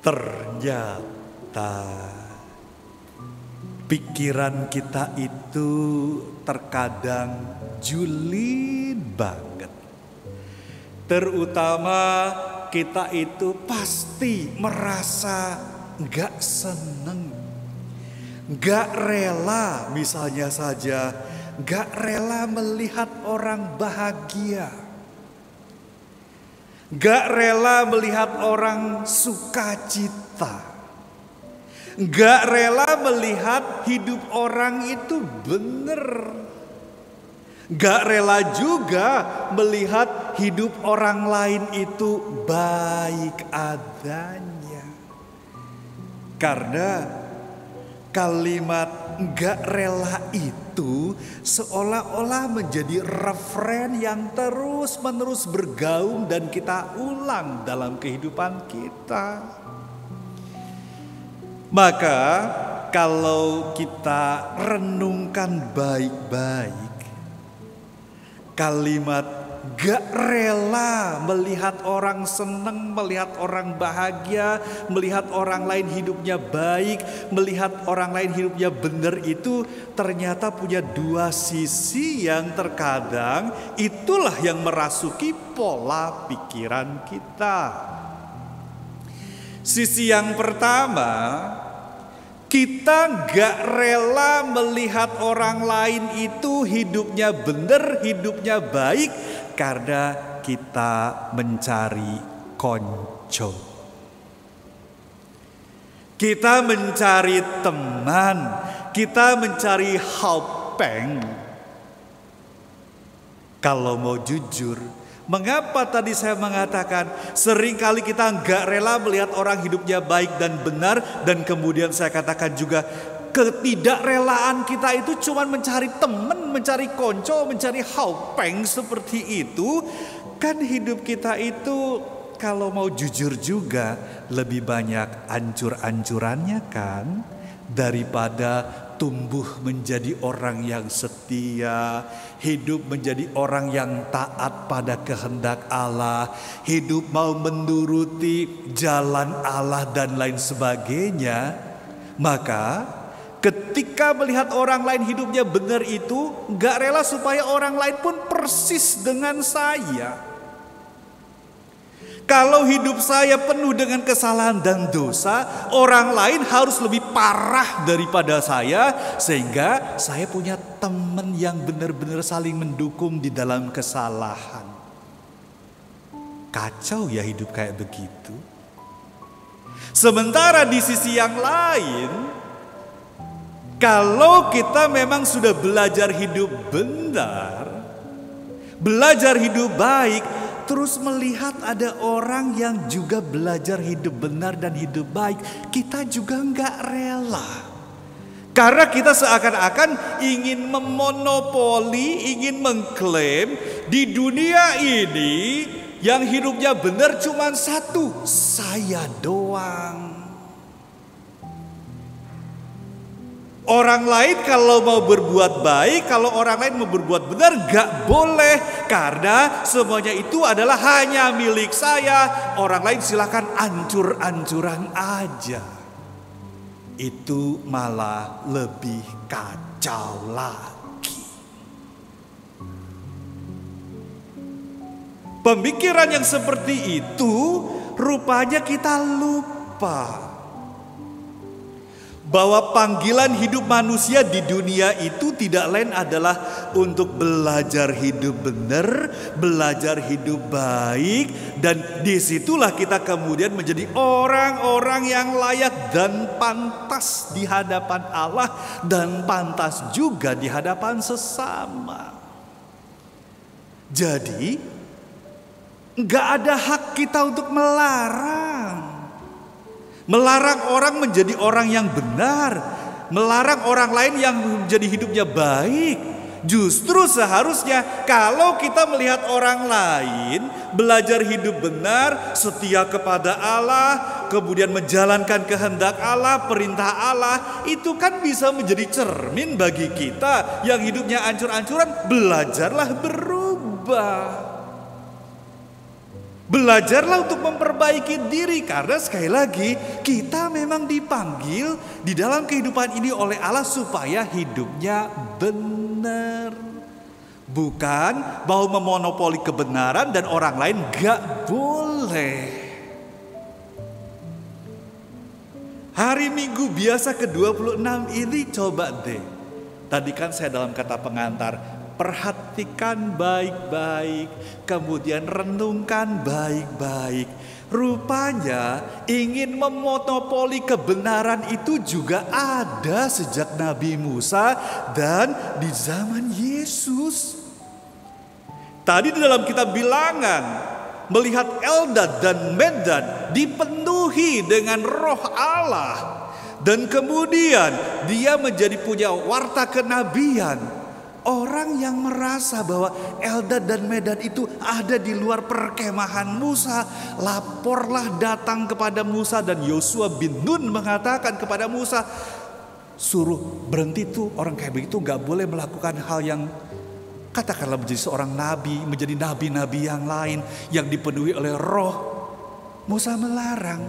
Ternyata pikiran kita itu terkadang julid banget. Terutama kita itu pasti merasa gak seneng, gak rela, misalnya saja gak rela melihat orang bahagia, gak rela melihat orang sukacita, gak rela melihat hidup orang itu benar, gak rela juga melihat hidup orang lain itu baik adanya. Karena kalimat gak rela itu seolah-olah menjadi referen yang terus-menerus bergaung dan kita ulang dalam kehidupan kita. Maka kalau kita renungkan baik-baik, kalimat gak rela melihat orang seneng, melihat orang bahagia, melihat orang lain hidupnya baik, melihat orang lain hidupnya benar itu ternyata punya dua sisi yang terkadang itulah yang merasuki pola pikiran kita. Sisi yang pertama, kita gak rela melihat orang lain itu hidupnya benar, hidupnya baik karena kita mencari konco. Kita mencari teman, kita mencari haupeng. Kalau mau jujur, mengapa tadi saya mengatakan seringkali kita gak rela melihat orang hidupnya baik dan benar, dan kemudian saya katakan juga ketidakrelaan kita itu cuma mencari teman, mencari konco, mencari haupeng seperti itu. Kan hidup kita itu kalau mau jujur juga lebih banyak ancur-ancurannya kan, daripada tumbuh menjadi orang yang setia, hidup menjadi orang yang taat pada kehendak Allah, hidup mau menuruti jalan Allah dan lain sebagainya. Maka ketika melihat orang lain hidupnya benar itu gak rela supaya orang lain pun persis dengan saya. Kalau hidup saya penuh dengan kesalahan dan dosa, orang lain harus lebih parah daripada saya, sehingga saya punya teman yang benar-benar saling mendukung di dalam kesalahan. Kacau ya hidup kayak begitu. Sementara di sisi yang lain, kalau kita memang sudah belajar hidup benar, belajar hidup baik, terus melihat ada orang yang juga belajar hidup benar dan hidup baik, kita juga nggak rela. Karena kita seakan-akan ingin memonopoli, ingin mengklaim di dunia ini yang hidupnya benar cuma satu, saya doang. Orang lain kalau mau berbuat baik, kalau orang lain mau berbuat benar gak boleh, karena semuanya itu adalah hanya milik saya. Orang lain silakan ancur-ancuran aja. Itu malah lebih kacau lagi. Pemikiran yang seperti itu rupanya kita lupa bahwa panggilan hidup manusia di dunia itu tidak lain adalah untuk belajar hidup benar, belajar hidup baik, dan disitulah kita kemudian menjadi orang-orang yang layak dan pantas di hadapan Allah, dan pantas juga di hadapan sesama. Jadi gak ada hak kita untuk melarang orang menjadi orang yang benar, melarang orang lain yang menjadi hidupnya baik. Justru seharusnya kalau kita melihat orang lain belajar hidup benar, setia kepada Allah, kemudian menjalankan kehendak Allah, perintah Allah, itu kan bisa menjadi cermin bagi kita yang hidupnya ancur-ancuran. Belajarlah berubah. Belajarlah untuk memperbaiki diri, karena sekali lagi kita memang dipanggil di dalam kehidupan ini oleh Allah supaya hidupnya benar. Bukan mau memonopoli kebenaran dan orang lain gak boleh. Hari Minggu biasa ke-26 ini coba deh. Tadi kan saya dalam kata pengantar, perhatikan baik-baik, kemudian renungkan baik-baik. Rupanya ingin memonopoli kebenaran itu juga ada sejak Nabi Musa dan di zaman Yesus. Tadi di dalam kitab Bilangan, melihat Eldad dan Medad dipenuhi dengan roh Allah. Dan kemudian dia menjadi punya warta kenabian. Orang yang merasa bahwa Eldad dan Medad itu ada di luar perkemahan Musa, laporlah datang kepada Musa, dan Yosua bin Nun mengatakan kepada Musa, suruh berhenti tuh orang kayak begitu, gak boleh melakukan hal yang katakanlah menjadi seorang nabi, menjadi nabi-nabi yang lain yang dipenuhi oleh roh. Musa melarang.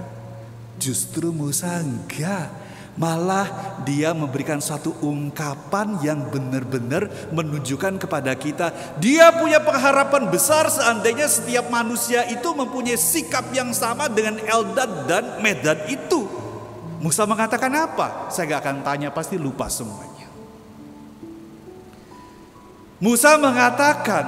Justru Musa enggak. Malah dia memberikan suatu ungkapan yang benar-benar menunjukkan kepada kita, dia punya pengharapan besar seandainya setiap manusia itu mempunyai sikap yang sama dengan Eldad dan Medad itu. Musa mengatakan apa? Saya gak akan tanya, pasti lupa semuanya. Musa mengatakan,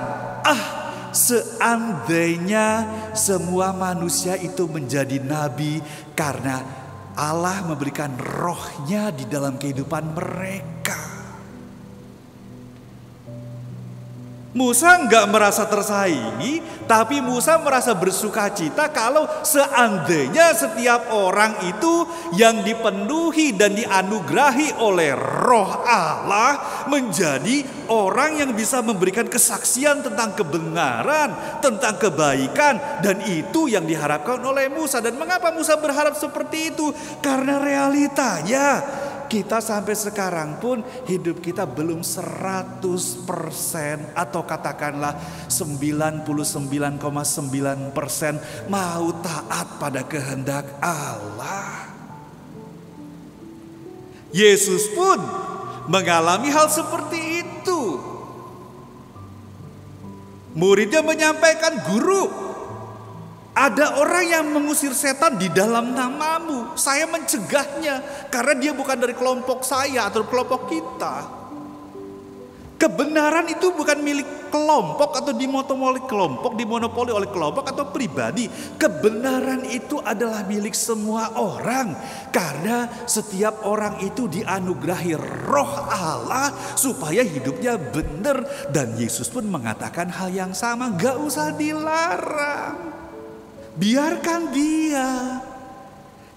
seandainya semua manusia itu menjadi nabi karena Allah memberikan rohnya di dalam kehidupan mereka. Musa enggak merasa tersaingi, tapi Musa merasa bersuka cita kalau seandainya setiap orang itu yang dipenuhi dan dianugerahi oleh roh Allah menjadi orang yang bisa memberikan kesaksian tentang kebenaran, tentang kebaikan, dan itu yang diharapkan oleh Musa. Dan mengapa Musa berharap seperti itu? Karena realitanya kita sampai sekarang pun hidup kita belum 100% atau katakanlah 99,9% mau taat pada kehendak Allah. Yesus pun mengalami hal seperti itu. Muridnya menyampaikan, guru, ada orang yang mengusir setan di dalam namamu. Saya mencegahnya karena dia bukan dari kelompok saya atau kelompok kita. Kebenaran itu bukan milik kelompok atau dimonopoli oleh kelompok atau pribadi. Kebenaran itu adalah milik semua orang. Karena setiap orang itu dianugerahi roh Allah supaya hidupnya benar. Dan Yesus pun mengatakan hal yang sama, gak usah dilarang. Biarkan dia.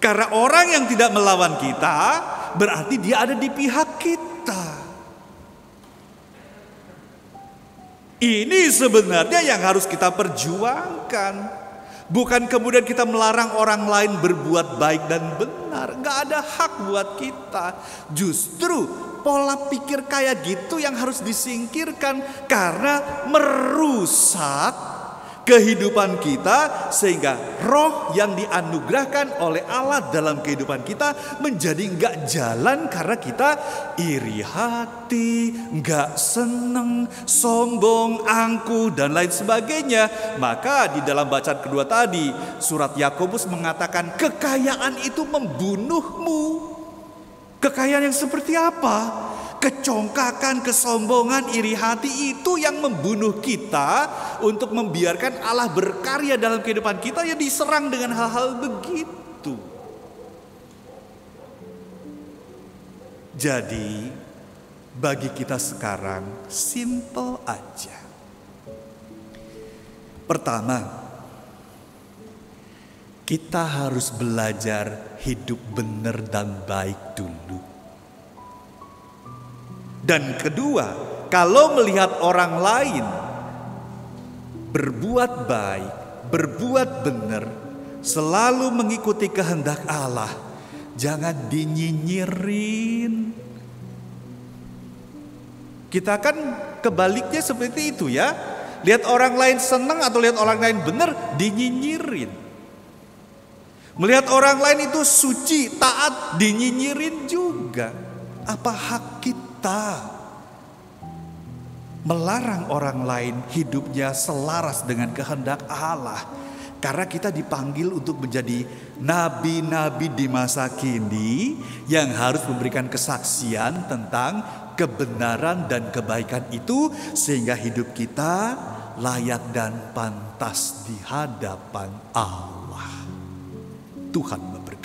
Karena orang yang tidak melawan kita berarti dia ada di pihak kita. Ini sebenarnya yang harus kita perjuangkan. Bukan kemudian kita melarang orang lain berbuat baik dan benar. Gak ada hak buat kita. Justru pola pikir kayak gitu yang harus disingkirkan. Karena merusak kehidupan kita, sehingga roh yang dianugerahkan oleh Allah dalam kehidupan kita menjadi nggak jalan karena kita iri hati, nggak seneng, sombong, angkuh dan lain sebagainya. Maka di dalam bacaan kedua tadi surat Yakobus mengatakan kekayaan itu membunuhmu. Kekayaan yang seperti apa? Kecongkakan, kesombongan, iri hati itu yang membunuh kita untuk membiarkan Allah berkarya dalam kehidupan kita yang diserang dengan hal-hal begitu. Jadi bagi kita sekarang simple aja. Pertama, kita harus belajar hidup benar dan baik dulu. Dan kedua, kalau melihat orang lain berbuat baik, berbuat benar, selalu mengikuti kehendak Allah, jangan dinyinyirin. Kita kan kebaliknya seperti itu ya. Lihat orang lain senang atau lihat orang lain benar, dinyinyirin. Melihat orang lain itu suci, taat, dinyinyirin juga. Apa hak kita melarang orang lain hidupnya selaras dengan kehendak Allah? Karena kita dipanggil untuk menjadi nabi-nabi di masa kini yang harus memberikan kesaksian tentang kebenaran dan kebaikan itu, sehingga hidup kita layak dan pantas di hadapan Allah. Tuhan memberkati.